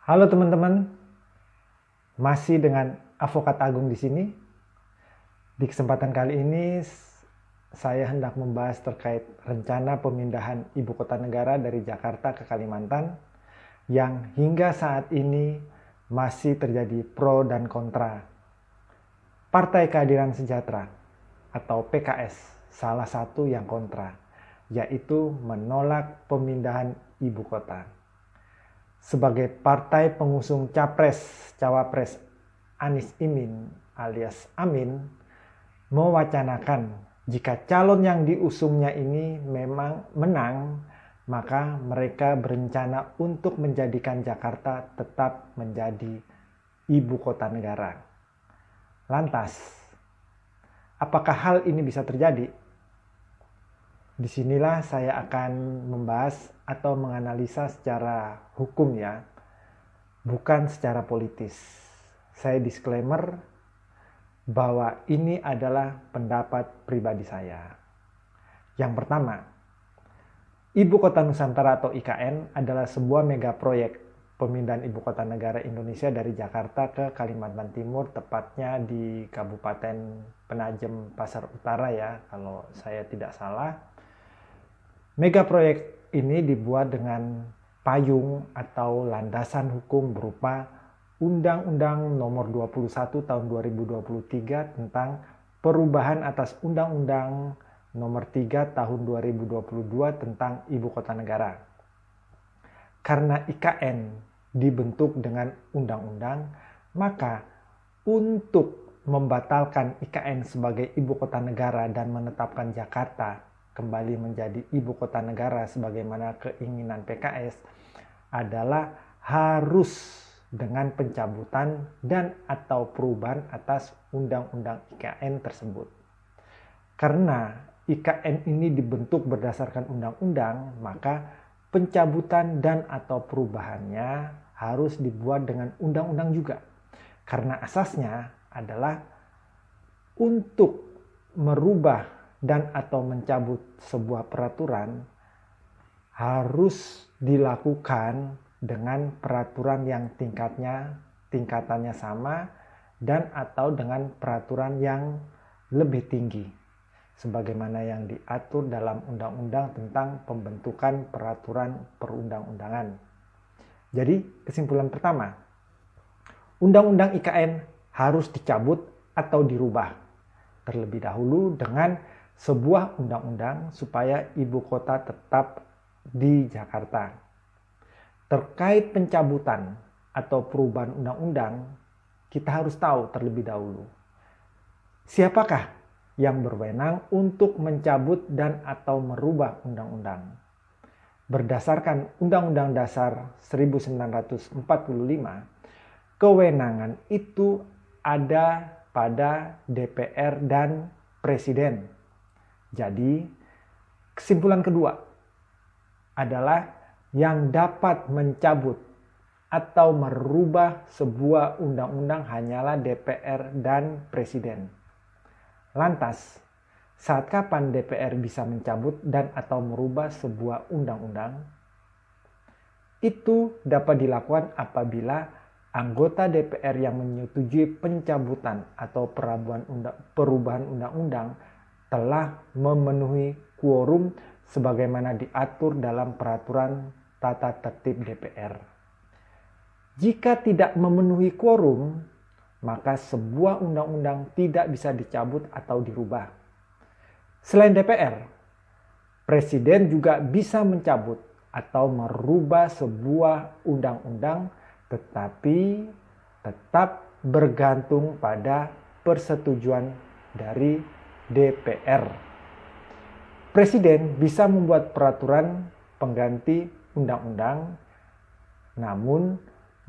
Halo teman-teman, masih dengan Advokat Agung di sini. Di kesempatan kali ini saya hendak membahas terkait rencana pemindahan ibu kota negara dari Jakarta ke Kalimantan yang hingga saat ini masih terjadi pro dan kontra. Partai Keadilan Sejahtera atau PKS salah satu yang kontra, yaitu menolak pemindahan ibu kota. Sebagai partai pengusung Cawapres Anies Imin alias Amin mewacanakan jika calon yang diusungnya ini memang menang, maka mereka berencana untuk menjadikan Jakarta tetap menjadi ibu kota negara. Lantas, apakah hal ini bisa terjadi? Disinilah saya akan membahas atau menganalisa secara hukum ya, bukan secara politis. Saya disclaimer bahwa ini adalah pendapat pribadi saya. Yang pertama, Ibu Kota Nusantara atau IKN adalah sebuah mega proyek pemindahan ibu kota negara Indonesia dari Jakarta ke Kalimantan Timur, tepatnya di Kabupaten Penajam Pasar Utara ya, kalau saya tidak salah. Mega proyek ini dibuat dengan payung atau landasan hukum berupa Undang-Undang Nomor 21 Tahun 2023 tentang perubahan atas Undang-Undang Nomor 3 Tahun 2022 tentang Ibu Kota Negara. Karena IKN dibentuk dengan undang-undang, maka untuk membatalkan IKN sebagai Ibu Kota Negara dan menetapkan Jakarta kembali menjadi ibu kota negara sebagaimana keinginan PKS adalah harus dengan pencabutan dan atau perubahan atas undang-undang IKN tersebut. Karena IKN ini dibentuk berdasarkan undang-undang, maka pencabutan dan atau perubahannya harus dibuat dengan undang-undang juga. Karena asasnya adalah untuk merubah dan atau mencabut sebuah peraturan harus dilakukan dengan peraturan yang tingkatannya sama dan atau dengan peraturan yang lebih tinggi sebagaimana yang diatur dalam undang-undang tentang pembentukan peraturan perundang-undangan. Jadi kesimpulan pertama, undang-undang IKN harus dicabut atau dirubah terlebih dahulu dengan sebuah undang-undang supaya ibu kota tetap di Jakarta. Terkait pencabutan atau perubahan undang-undang, kita harus tahu terlebih dahulu siapakah yang berwenang untuk mencabut dan atau merubah undang-undang. Berdasarkan Undang-Undang Dasar 1945, kewenangan itu ada pada DPR dan Presiden. Jadi, kesimpulan kedua adalah yang dapat mencabut atau merubah sebuah undang-undang hanyalah DPR dan Presiden. Lantas, saat kapan DPR bisa mencabut dan atau merubah sebuah undang-undang? Itu dapat dilakukan apabila anggota DPR yang menyetujui pencabutan atau perubahan undang-undang telah memenuhi quorum sebagaimana diatur dalam peraturan tata tertib DPR. Jika tidak memenuhi quorum, maka sebuah undang-undang tidak bisa dicabut atau dirubah. Selain DPR, Presiden juga bisa mencabut atau merubah sebuah undang-undang, tetapi tetap bergantung pada persetujuan dari DPR. Presiden bisa membuat peraturan pengganti undang-undang, namun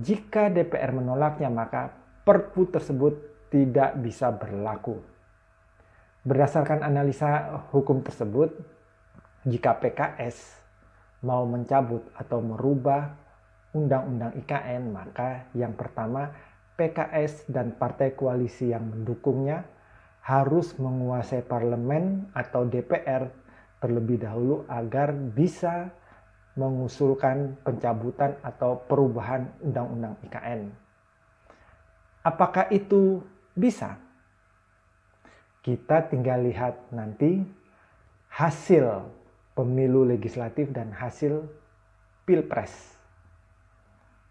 jika DPR menolaknya maka Perpu tersebut tidak bisa berlaku. Berdasarkan analisa hukum tersebut, jika PKS mau mencabut atau merubah undang-undang IKN, maka yang pertama PKS dan partai koalisi yang mendukungnya harus menguasai parlemen atau DPR terlebih dahulu agar bisa mengusulkan pencabutan atau perubahan Undang-Undang IKN. Apakah itu bisa? Kita tinggal lihat nanti hasil pemilu legislatif dan hasil pilpres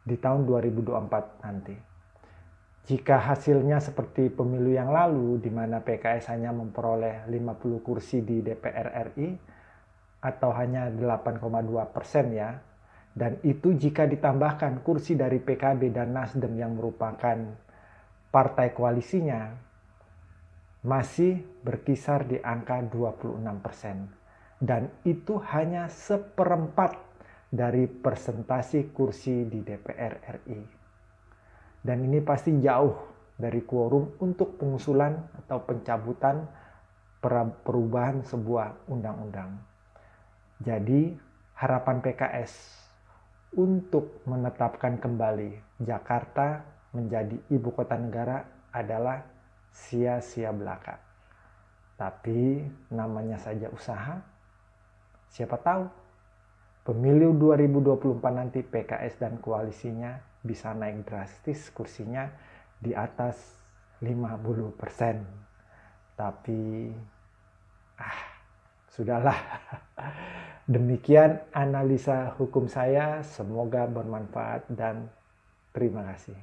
di tahun 2024 nanti. Jika hasilnya seperti pemilu yang lalu, di mana PKS hanya memperoleh 50 kursi di DPR RI, atau hanya 8,2% ya, dan itu jika ditambahkan kursi dari PKB dan Nasdem yang merupakan partai koalisinya, masih berkisar di angka 26%. Dan itu hanya seperempat dari persentase kursi di DPR RI. Dan ini pasti jauh dari quorum untuk pengusulan atau pencabutan perubahan sebuah undang-undang. Jadi harapan PKS untuk menetapkan kembali Jakarta menjadi ibu kota negara adalah sia-sia belaka. Tapi namanya saja usaha. Siapa tahu pemilu 2024 nanti PKS dan koalisinya bisa naik drastis kursinya di atas 50%. Tapi sudahlah. Demikian analisa hukum saya, semoga bermanfaat dan terima kasih.